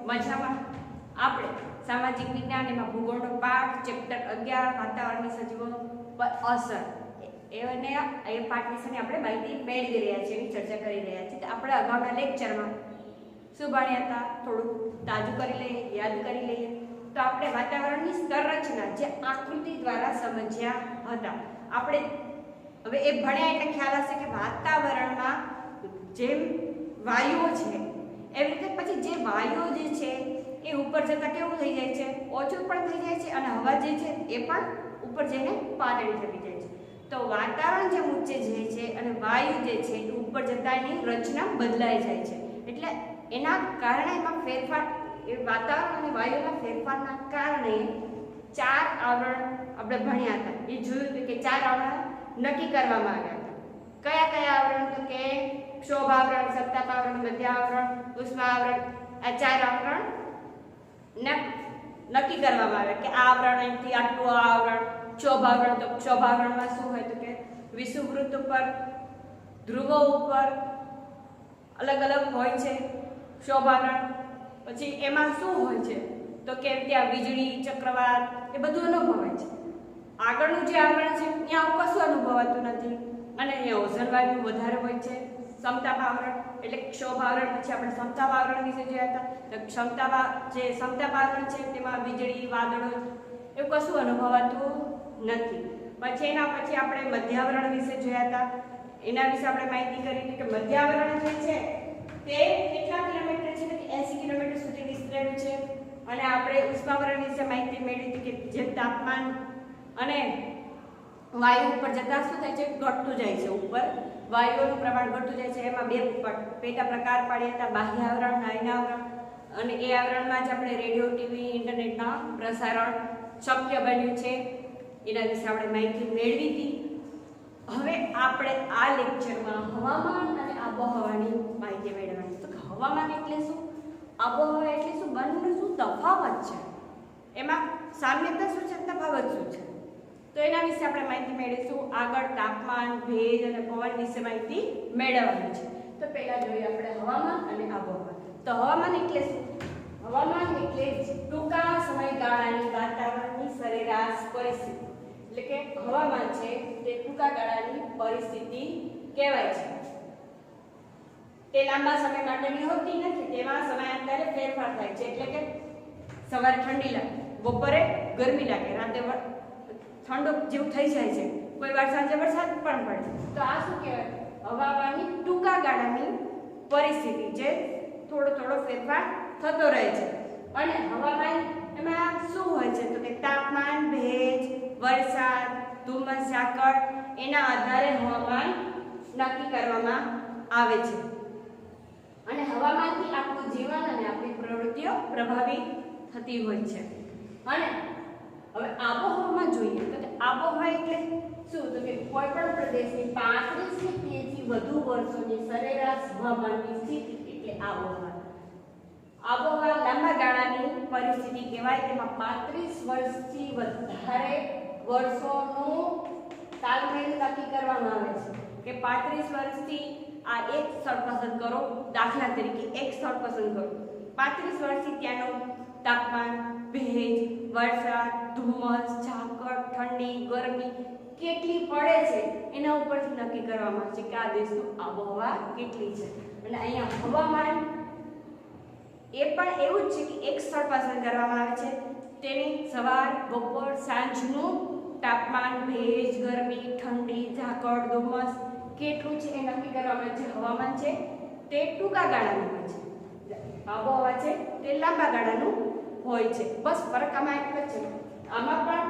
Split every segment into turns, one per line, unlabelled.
મજામાં? આપણે સામાજિક વિજ્ઞાન એમાં ભૂગોળનો પાઠ ચેપ્ટર 11 વાતાવરણની સજીવો પર અસર એને એ પાઠ વિશેની આપણે માહિતી મેળવી રહ્યા છીએ, એની ચર્ચા કરી રહ્યા છીએ. તો આપણે અગાઉના લેક્ચરમાં શું ભણ્યા હતા થોડું તાજું કરી લઈએ, યાદ કરી લઈએ. તો આપણે વાતાવરણની સંરચના જે આકૃતિ દ્વારા સમજ્યા હતા. આપણે હવે એ ભણ્યા એટલે ખ્યાલ હશે કે વાતાવરણમાં જેમ વાયુઓ છે એવી રીતે પછી જે વાયુઓ જે છે એ ઉપર જતા કેવું થઈ જાય છે, ઓછું પણ થઈ જાય છે, અને હવા જે છે એ પણ ઉપર જઈને પાતળી થતી જાય છે. તો વાતાવરણ જે ઊંચે જાય છે અને વાયુ જે છે એ ઉપર જતા એની રચના બદલાઈ જાય છે. એટલે એના કારણે એમાં ફેરફાર, એ વાતાવરણ અને વાયુના ફેરફારના કારણે 4 આવરણ આપણે ભણ્યા હતા. એ જોયું હતું કે 4 આવરણ નક્કી કરવામાં આવ્યા હતા. કયા કયા આવરણ? તો કે ક્ષોભ આવરણ, સપ્તાહ આવરણ, મધ્ય આવરણ, ઉષ્મા આવરણ. આ 4 આવરણ નક્કી કરવામાં આવે કે આ આવરણ અહીંથી આટલું, આ આવરણ ક્ષોભ આવરણ. તો ક્ષોભ આવરણમાં શું હોય તો કે વિષુવવૃત્ત ઉપર, ધ્રુવો ઉપર અલગ અલગ હોય છે ક્ષોભ આવરણ. પછી એમાં શું હોય છે તો કે ત્યાં વીજળી, ચક્રવાત એ બધું અનુભવાય છે. આગળનું જે આવરણ છે ત્યાં કશું અનુભવાતું નથી, અને અહીંયા ઓઝોન વાયુ વધારે હોય છે. સમતાપ આવરણ એટલે ક્ષોભ આવરણ. પછી આપણે સમતાપ આવરણ વિશે જોયા હતા. તો જે સમતાપ આવરણ છે તેમાં વીજળી, વાદળો એવું કશું અનુભવાતું નથી. પછી એના પછી આપણે મધ્યાવરણ વિશે જોયા હતા. એના વિશે આપણે માહિતી કરી હતી કે મધ્યાવરણ જે છે તે કેટલા કિલોમીટર છે, કે 80 કિલોમીટર સુધી વિસ્તરેલું છે. અને આપણે ઉષ્માવરણ વિશે માહિતી મેળવી હતી કે જે તાપમાન અને વાયુ ઉપર જતા શું થાય છે, ઘટતું જાય છે. ઉપર વાયુઓનું પ્રમાણ ઘટતું જાય છે. એમાં 2 પેટા પ્રકાર પાડ્યા હતા, બાહ્ય આવરણ, આયન આવરણ. અને એ આવરણમાં જ આપણે રેડિયો, ટીવી, ઇન્ટરનેટના પ્રસારણ શક્ય બન્યું છે. એના વિશે આપણે માહિતી મેળવી હતી. હવે આપણે આ લેક્ચરમાં હવામાન અને આબોહવાની માહિતી મેળવવાની. તો હવામાન એટલે શું, આબોહવા એટલે શું, બંનેનો શું તફાવત છે, એમાં સામ્યતા શું છે, તફાવત શું છે, તો એના વિશે આપણે માહિતી મેળવીશું. આગળ તાપમાન, ભેજ અને પવન વિશે માહિતી મેળવવાની છે. તો પહેલા જોઈએ આપણે હવામાન અને આબોહવા. તો હવામાન એટલે શું? હવામાન એટલે ટૂંકા સમયગાળાની વાતાવરણની સરેરાશ પરિસ્થિતિ. એટલે કે હવામાન છે તે ટૂંકા ગાળાની પરિસ્થિતિ કહેવાય છે. તે લાંબા સમય માટેની હોતી નથી, તેમાં સમયાંતરે ફેરફાર થાય છે. એટલે કે સવારે ઠંડી લાગે, બપોરે ગરમી લાગે, રાતે ઠંડો જેવું થઈ જાય છે, કોઈ વાર સાંજે વરસાદ પણ પડે. તો આ શું કહેવાય? હવામાનની ટૂંકા ગાળાની પરિસ્થિતિ, જે થોડો ફેરફાર થતો રહે છે. અને હવામાન એમાં શું હોય છે તો કે તાપમાન, ભેજ, વરસાદ, ધુમ્મસ, ઝાકળ એના આધારે હવામાન નક્કી કરવામાં આવે છે. અને હવામાનથી આપણું જીવન અને આપણી પ્રવૃત્તિઓ પ્રભાવિત થતી હોય છે. અને હવે આબોહવામાં જોઈએ તો આબોહવા એટલે શું? તો કે કોઈ પણ પ્રદેશની 35 કે તેથી વધુ વર્ષોની સરેરાશ હવામાનની સ્થિતિ એટલે આબોહવા. આબોહવા લાંબા ગાળાની પરિસ્થિતિ કહેવાય. તેમાં 35 વર્ષથી વધારે વર્ષોનું તાલમેલ નક્કી કરવામાં આવે છે. કે 35 વર્ષથી આ એક સ્થળ પસંદ કરો, દાખલા તરીકે એક સ્થળ પસંદ કરો, 35 વર્ષથી ત્યાંનું તાપમાન, ભેજ, વરસાદ, ધુમ્મસ, ઝાકળ, ઠંડી, ગરમી કેટલી પડે છે એના ઉપરથી નક્કી કરવામાં આવે છે કે આ દેશનું આબોહવા કેટલી છે. અને અહીંયા હવામાન એ પણ એવું જ છે કે એક સ્થળ પસંદ કરવામાં આવે છે, તેની સવાર, બપોર, સાંજનું તાપમાન, ભેજ, ગરમી, ઠંડી, ઝાકળ, ધુમ્મસ કેટલું છે એ નક્કી કરવામાં આવે છે. હવામાન છે તે ટૂંકા ગાળાનું હોય છે, આબોહવા છે તે લાંબા ગાળાનું હોય છે. બસ ફરક આમાં એટલો જ છે. આમાં પણ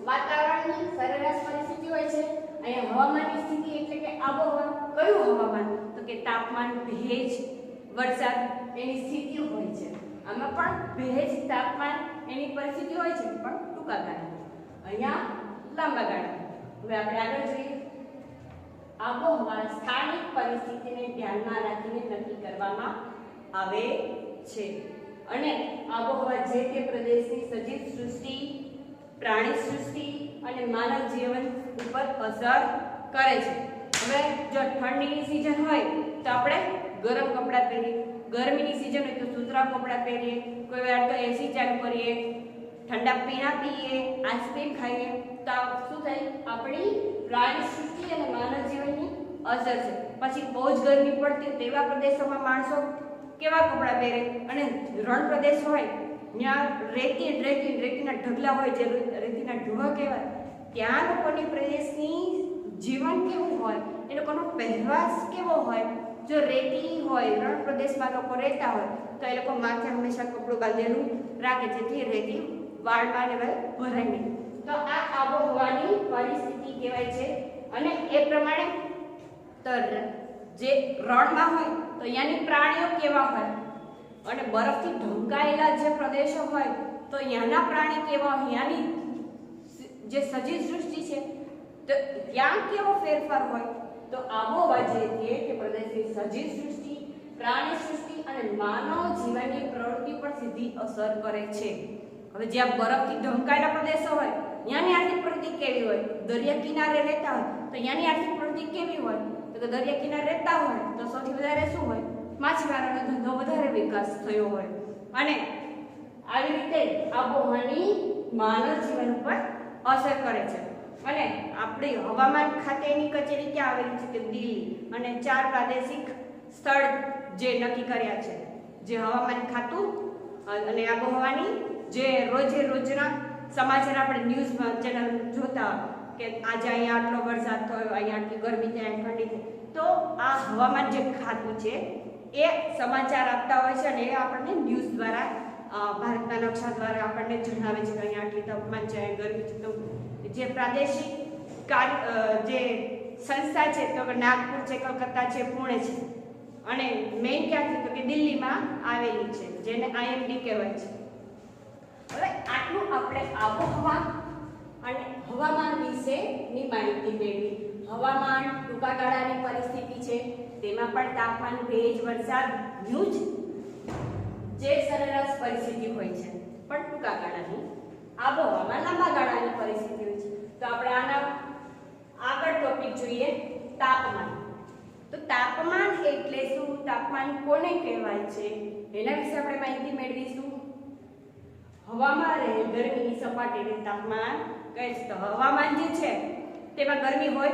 વાતાવરણની સરેરાશ પરિસ્થિતિ હોય છે. અહીંયા હવામાનની સ્થિતિ એટલે કે આબોહવા. કયું હવામાન? તો કે તાપમાન, ભેજ, વરસાદ એની સ્થિતિ હોય છે. આમાં પણ ભેજ, તાપમાન એની પરિસ્થિતિ હોય છે, પણ ટૂંકા ગાળાની. અહીંયા લાંબા ગાળાની. હવે આપણે આગળ જોઈએ. આબોહવા સ્થાનિક પરિસ્થિતિને ધ્યાનમાં રાખીને નક્કી કરવામાં આવે છે. અને આબોહવા જે તે પ્રદેશની સજીવ સૃષ્ટિ, પ્રાણી સૃષ્ટિ અને માનવ જીવન ઉપર અસર કરે છે. હવે જો ઠંડીની સિઝન હોય તો આપણે ગરમ કપડાં પહેરીએ, ગરમીની સિઝન હોય તો સુતરાઉ કપડાં પહેરીએ, કોઈ વાર તો એસી ચાલુ કરીએ, ઠંડા પીણા પીએ, આઈસ્ક્રીમ ખાઈએ, તો શું થાય? આપણી પ્રાણી સૃષ્ટિ અને માનવ જીવનની અસર છે. પછી બહુ જ ગરમી પડતી તેવા પ્રદેશોમાં માણસો કેવા કપડાં પહેરે, અને રણ પ્રદેશ હોય ત્યાં રેતીના ઢગલા હોય, જે રેતીના ઢોળા કહેવાય, ત્યાં લોકોની પ્રદેશની જીવન કેવું હોય, એ લોકોનો પહેરવાશ કેવો હોય. જો રેતી હોય, રણ પ્રદેશમાં લોકો રહેતા હોય તો એ લોકો માથે હંમેશા કપડું બાંધેલું રાખે, જેથી રેતી વાળમાં ને ભરાય નહીં. તો આ આબોહવાની પરિસ્થિતિ કહેવાય છે. અને એ પ્રમાણે તો જે રણમાં હોય તો અહીંયાની પ્રાણીઓ કેવા હોય, અને બરફથી ઢંકાયેલા જે પ્રદેશો હોય તો અહીંયાના પ્રાણી કેવા, અહીંયાની જે સજીવ સૃષ્ટિ છે તો ત્યાં કેવો ફેરફાર હોય. તો આબોહવા જે છે તે પ્રદેશની સજીવ સૃષ્ટિ, પ્રાણી સૃષ્ટિ અને માનવ જીવનની પ્રવૃત્તિ પર સીધી અસર કરે છે. હવે જ્યાં બરફથી ઢંકાયેલા પ્રદેશો હોય ત્યાંની આર્થિક પ્રવૃત્તિ કેવી હોય, દરિયા કિનારે રહેતા હોય તો ત્યાંની આર્થિક પ્રવૃત્તિ કેવી હોય, તો દરિયા કિનારે રહેતા હોય તો સૌથી વધારે શું હોય? માછીમારોનો ધંધો વધારે વિકાસ થયો હોય. અને આવી રીતે આબોહવાની માનવ જીવન ઉપર અસર કરે છે. અને આપણી હવામાન ખાતેની કચેરી ક્યાં આવેલી છે? કે દિલ્હી. અને 4 પ્રાદેશિક સ્થળ જે નક્કી કર્યા છે, જે હવામાન ખાતું અને આબોહવાની જે રોજના સમાચાર આપણે ન્યૂઝમાં ચેનલ જોતા કે આજે અહીંયા આટલો વરસાદ થયો, અહીંયા આટલી ગરમી, ત્યાં ઠંડી થઈ. તો આ હવામાન જે ખાતું છે એ સમાચાર આપતા હોય છે, અને એ આપણને ન્યૂઝ દ્વારા ભારતના નકશા દ્વારા આપણને જણાવે છે કે અહીંયા આટલી તાપમાન છે, ગરમી છે. તો જે પ્રાદેશિક જે સંસ્થા છે તો નાગપુર છે, કલકત્તા છે, પુણે છે, અને મેઇન ક્યાં છે તો કે દિલ્હીમાં આવેલી છે, જેને IMD કહેવાય છે. હવે આટલું આપણે આબોહવા અને હવામાન વિશેની માહિતી મેળવી. હવામાન ટૂંકા ગાળાની પરિસ્થિતિ છે, તેમાં પણ તાપમાન, ભેજ, વરસાદનું જે સરેરાશ પરિસ્થિતિ હોય છે, પણ ટૂંકા ગાળાની. આબોહવામાં લાંબા ગાળાની પરિસ્થિતિ હોય છે. તો આપણે આના આગળ ટોપિક જોઈએ, તાપમાન. તો તાપમાન એટલે શું, તાપમાન કોને કહેવાય છે, એના વિશે આપણે માહિતી મેળવીશું. હવામાં રહેલ ગરમીની સપાટીને તાપમાન કહે છે. તો હવામાન જે છે તેમાં ગરમી હોય,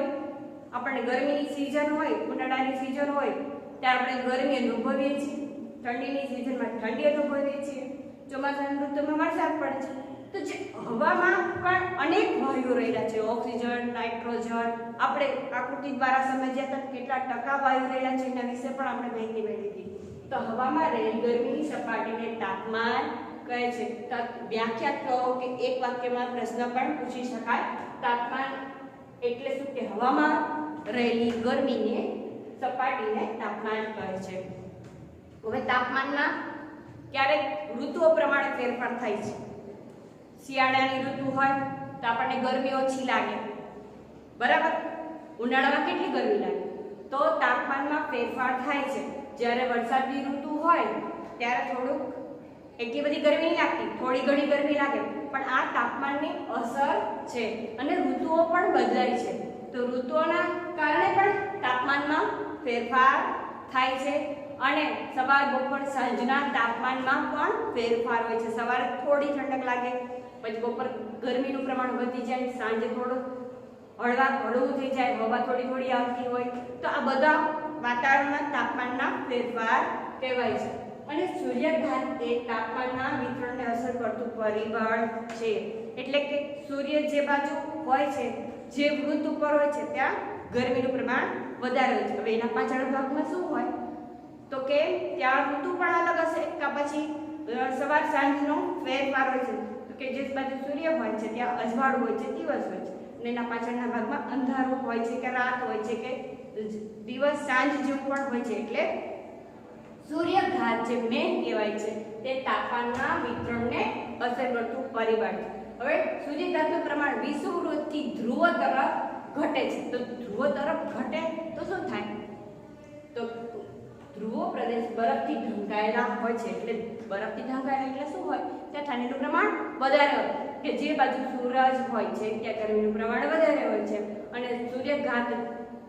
આપણને ગરમીની સિઝન હોય, ઉનાળાની સિઝન હોય ત્યારે આપણે ગરમી અનુભવીએ છીએ, ઠંડીની સિઝનમાં ઠંડી અનુભવીએ છીએ, ચોમાસાની ઋતુમાં વરસાદ પડે છે. તો જે હવામાં પણ અનેક વાયુઓ રહેલા છે, ઓક્સિજન, નાઇટ્રોજન, આપણે આકૃતિ દ્વારા સમજ્યા હતા કેટલા ટકા વાયુ રહેલા છે એના વિશે પણ આપણે માહિતી મેળવી હતી. તો હવામાં રહેલ ગરમીની સપાટીને તાપમાન કહે છે. વ્યાખ્યા કહો કે એક વાક્યમાં પ્રશ્ન પણ પૂછી શકાય. તાપમાન એટલે શું? કે હવામાં રહેલી ગરમીને સપાટીને તાપમાન કહે છે. હવે તાપમાનના ક્યારેક ઋતુઓ પ્રમાણે ફેરફાર થાય છે. શિયાળાની ઋતુ હોય તો આપણને ગરમી ઓછી લાગે, બરાબર. ઉનાળામાં કેટલી ગરમી લાગે, તો તાપમાનમાં ફેરફાર થાય છે. જ્યારે વરસાદની ઋતુ હોય ત્યારે થોડુંક એટલી બધી ગરમી નહીં લાગતી, થોડી ઘણી ગરમી લાગે, પણ આ તાપમાનની અસર છે. અને ઋતુઓ પણ બદલાય છે, તો ઋતુઓના કારણે પણ તાપમાનમાં ફેરફાર થાય છે. અને સવાર, બપોર, સાંજના તાપમાનમાં પણ ફેરફાર હોય છે. સવારે થોડી ઠંડક લાગે, પછી બપોર ગરમીનું પ્રમાણ વધી જાય, સાંજે થોડું હળવું થઈ જાય, હવા થોડી આવતી હોય. તો આ બધા વાતાવરણમાં તાપમાનના ફેરફાર કહેવાય છે. અને સૂર્યઘાત એ તાપમાનના વિતરણને અસર કરતું પરિબળ છે. એટલે કે સૂર્ય જે બાજુ હોય છે, જે વૃત્ત ઉપર હોય છે, ત્યાં ગરમીનું પ્રમાણ વધારે હોય છે. હવે એના પાછળના ભાગમાં શું હોય તો કે ત્યાં ઋતુ પણ અલગ હશે, કે પછી સવાર સાંજનો ફેરફાર હોય છે. તો કે જે બાજુ સૂર્ય હોય છે ત્યાં અજવાળું હોય છે, દિવસ હોય છે, અને એના પાછળના ભાગમાં અંધારું હોય છે, કે રાત હોય છે, કે દિવસ સાંજ જેવું પણ હોય છે. એટલે સૂર્યઘાત જે મેન કહેવાય છે તે તાપમાનના વિતરણને અસર કરતું પરિબળ છે. હવે સૂર્યઘાતનું પ્રમાણ વિષુવવૃત્તથી ધ્રુવ તરફ ઘટે છે. તો ધ્રુવ તરફ ઘટે તો શું થાય? તો ધ્રુવ પ્રદેશ બરફથી ઢંકાયેલા હોય છે. એટલે બરફથી ઢંકાયેલા એટલે શું હોય? ત્યાં ઠંડીનું પ્રમાણ વધારે હોય, કે જે બાજુ સૂરજ હોય છે ત્યાં ગરમીનું પ્રમાણ વધારે હોય છે. અને સૂર્યઘાત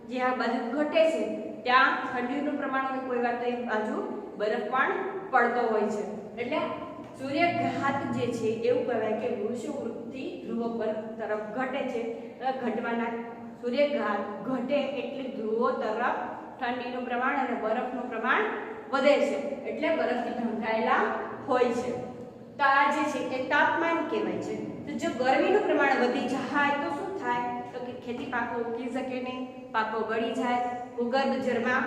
જે આ બાજુ ઘટે છે ત્યાં ઠંડીનું પ્રમાણ હોય, કોઈ વાર તો એક બાજુ બરફ પણ પડતો હોય છે. એટલે સૂર્યઘાત જે છે એવું કહેવાય કે વિષુવવૃત્તિ ધ્રુવો પર તરફ ઘટે છે. ઘટવાના સૂર્યઘાત ઘટે એટલે ધ્રુવો તરફ ઠંડીનું પ્રમાણ અને બરફનું પ્રમાણ વધે છે, એટલે બરફથી ઢંકાયેલા હોય છે. તો આ જે છે એ તાપમાન કહેવાય છે. તો જો ગરમીનું પ્રમાણ વધી જાય તો શું થાય? તો કે ખેતી પાકો ઉગી શકે નહીં, પાકો બળી જાય, ભૂગર્ભ જળમાં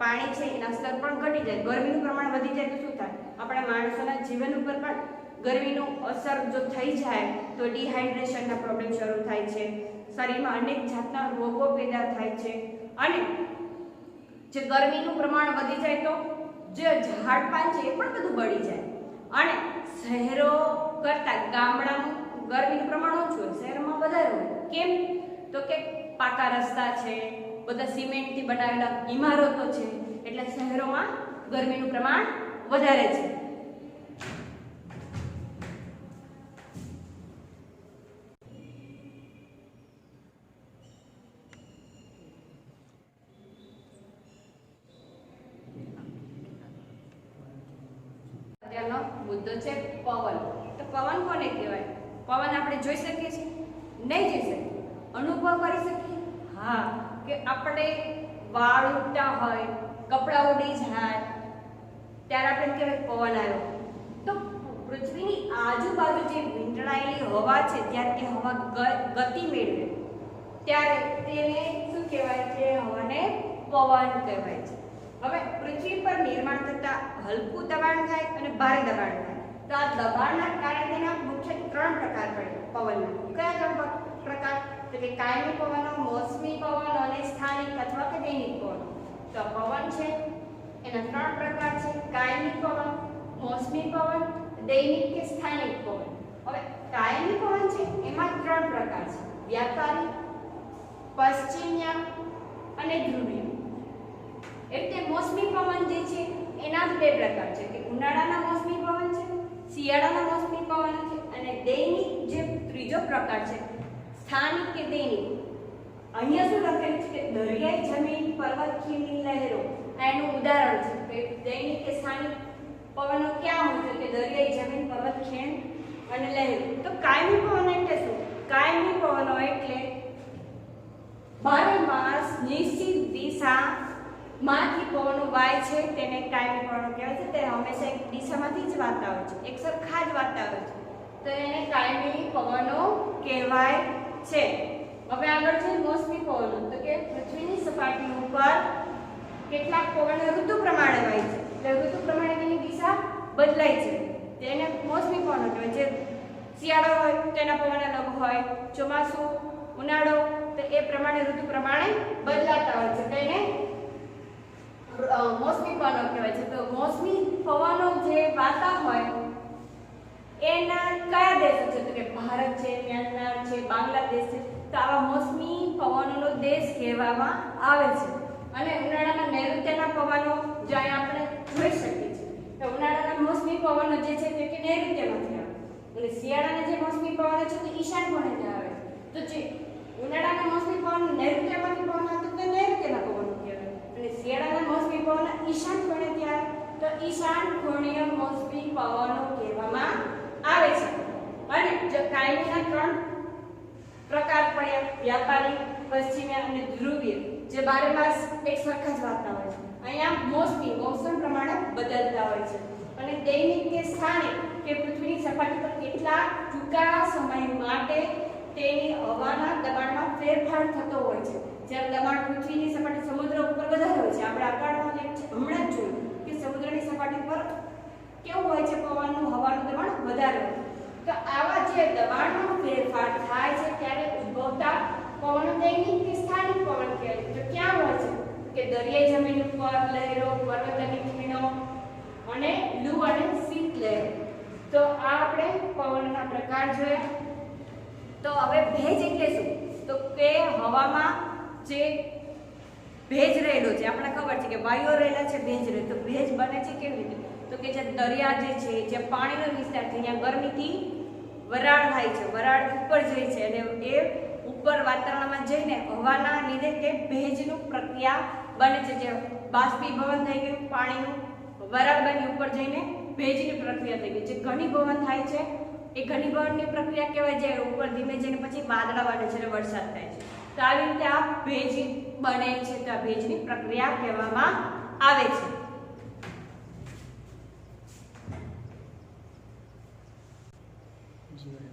પાણી છે એના સ્તર પણ ઘટી જાય. ગરમીનું પ્રમાણ વધી જાય તો શું થાય? આપણા માણસોના જીવન ઉપર પણ ગરમીનું અસર જો થઈ જાય તો ડિહાઇડ્રેશનના પ્રોબ્લેમ શરૂ થાય છે, શરીરમાં અનેક જાતના રોગો પેદા થાય છે. અને જે ગરમીનું પ્રમાણ વધી જાય તો જે ઝાડપાન છે એ પણ બધું બળી જાય. અને શહેરો કરતાં ગામડાનું ગરમીનું પ્રમાણ ઓછું હોય, શહેરમાં વધારે હોય. કેમ? તો કે પાકા રસ્તા છે, બધા સિમેન્ટથી બનાવેલા ઇમારતો છે, એટલે શહેરોમાં ગરમીનું પ્રમાણ વધારે છે. અત્યારનો મુદ્દો છે પવન. તો પવન કોને કહેવાય? પવન આપણે જોઈ શકીએ છીએ? નહીં જોઈ શકીએ. અનુભવ કરી શકીએ? હા, કે આપણે વાળ ઉડતા હોય, કપડાં ઉડી જાય ત્યારે આપણે કહેવાય પવન આવ્યો. તો પૃથ્વીની આજુબાજુ જે વીંટળાયેલી હવા છે, જ્યારે એ હવા ગતિ મેળવે ત્યારે તેને શું કહેવાય છે? હવાને પવન કહેવાય છે. હવે પૃથ્વી પર નિર્માણ થતા હલકું દબાણ થાય અને ભારે દબાણ થાય. તો આ દબાણના કારણે તેના મુખ્ય 3 પ્રકાર પડે પવનના. કયા 3 પ્રકાર? તો કે કાયમી પવનો, મોસમી પવન અને સ્થાનિક અથવા કે દૈનિક પવન. તો પવન છે એના 3 પ્રકાર છે: કાયમી પવન, મોસમી પવન, દૈનિક કે સ્થાનિક પવન. હવે કાયમી પવન છે એમાં 3 પ્રકાર છે: વ્યાપારી, પશ્ચિમીય અને ધ્રુવીય. એટલે મોસમી પવન જે છે એના 2 પ્રકાર છે કે ઉનાળાના મોસમી પવન છે, શિયાળાના મોસમી પવન છે, અને દૈનિક જે ત્રીજો પ્રકાર છે સ્થાનિક કે દૈનિક. અહીંયા શું લખેલું છે કે દરિયાઈ જમીન, પર્વત, ખીણની લહેરો એનું ઉદાહરણ છે કે દૈનિક કે સ્થાનિક પવનો ક્યાં હોય છે કે દરિયાઈ જમીન, પર્વત, ખીણ અને લહેરો. તો કાયમી પવન એટલે શું? કાયમી પવનો એટલે 12 માસ નિશ્ચિત દિશા માંથી પવનો વાય છે તેને કાયમી પવનો કહેવાય છે. તે હંમેશા એક દિશામાંથી જ વાતા હોય છે, એક સરખા જ વાતા હોય છે, તો એને કાયમી પવનો કહેવાય છે. હવે આગળ છે મોસમી પવનો. તો કે પૃથ્વીની સપાટી ઉપર કેટલાક પવનો ઋતુ પ્રમાણે વાય છે, એટલે ઋતુ પ્રમાણે તેની દિશા બદલાય છે, તેને મોસમી પવનો કહેવાય છે. શિયાળો હોય તેના પવન અલગ હોય, ચોમાસું, ઉનાળો, તો એ પ્રમાણે ઋતુ પ્રમાણે બદલાતા હોય છે, તેને મોસમી પવનો કહેવાય છે. તો મોસમી પવનો જે વાતા હોય એના કયા દેશો છે? તો કે ભારત છે, મ્યાનમાર છે, બાંગ્લાદેશ છે. તો આવા મોસમી પવનોનો દેશ કહેવામાં આવે છે. અને ઉનાળાના નૈઋત્યના પવનો જ્યાં આપણે જોઈ શકીએ છીએ, તો ઉનાળાના મોસમી પવનો જે છે તે કે નૈઋત્યમાંથી આવે, અને શિયાળાના જે મોસમી પવનો છે તે ઈશાન કોણેથી આવે. તો જે ઉનાળાના મોસમી પવન નૈઋત્યમાંથી પવન આવે તો નૈઋત્યના પવનો કહેવાય, અને શિયાળાના મોસમી પવન ઈશાન કોણેથી આવે તો ઈશાન કોણીય મોસમી પવનો કહેવામાં આવે છે. અને જો કાયમીના 3 પ્રકાર પડ્યા: વ્યાપારી, પશ્ચિમીય અને ધ્રુવીય, જે 12 માસ એક સરખા જ વાતા હોય છે. અહીંયા મોસમી મોસમ પ્રમાણે બદલતા હોય છે. અને દૈનિક કે સ્થાનિક કે પૃથ્વીની સપાટી પર કેટલા ટૂંકા સમય માટે તેની હવાના દબાણમાં ફેરફાર થતો હોય છે. જ્યારે દબાણ પૃથ્વીની સપાટી સમુદ્ર ઉપર વધારે હોય છે, આપણે આગળમાં હમણાં જ જોયું કે સમુદ્રની સપાટી પર કેવું હોય છે, પવનનું હવાનું દબાણ વધારે હોય. તો આવા જે દબાણમાં ફેરફાર થાય છે ત્યારે ઉદ્ભવતા પવનો દૈનિક કે સ્થાનિક પવન કહેવાય છે. તો ક્યાં હોય છે? કે દરિયાઈ જમીન ઉપર, લહેરો, પર્વતની ખીણો અને લૂ અને શીત લહેર. તો આ આપણે પવનના પ્રકાર જોયા. તો હવે ભેજ એટલે શું? તો કે હવામાં જે ભેજ રહેલો છે, આપણને ખબર છે કે વાયુઓ રહેલા છે, ભેજ રહે. તો ભેજ બને છે કેવી રીતે? તો કે જે દરિયા જે છે, જે પાણીનો વિસ્તાર છે, ત્યાં ગરમીથી વરાળ થાય છે, વરાળ ઉપર જાય છે અને એ ઉપર વાતાવરણમાં જઈને હવાના લીધે તે ભેજનું પ્રક્રિયા બને છે, જે બાષ્પીભવન થઈ ગયું પાણીનું, વરાળ બની ઉપર જઈને ભેજની પ્રક્રિયા થઈ ગઈ, જે ઘનીભવન થાય છે એ ઘનીભવનની પ્રક્રિયા કહેવાય, જે ઉપર ધીમે જઈને પછી વાદળા બને છે અને વરસાદ થાય છે. તો આવી રીતે આ ભેજ બને છે, તો આ ભેજની પ્રક્રિયા કહેવામાં આવે છે.
જીવન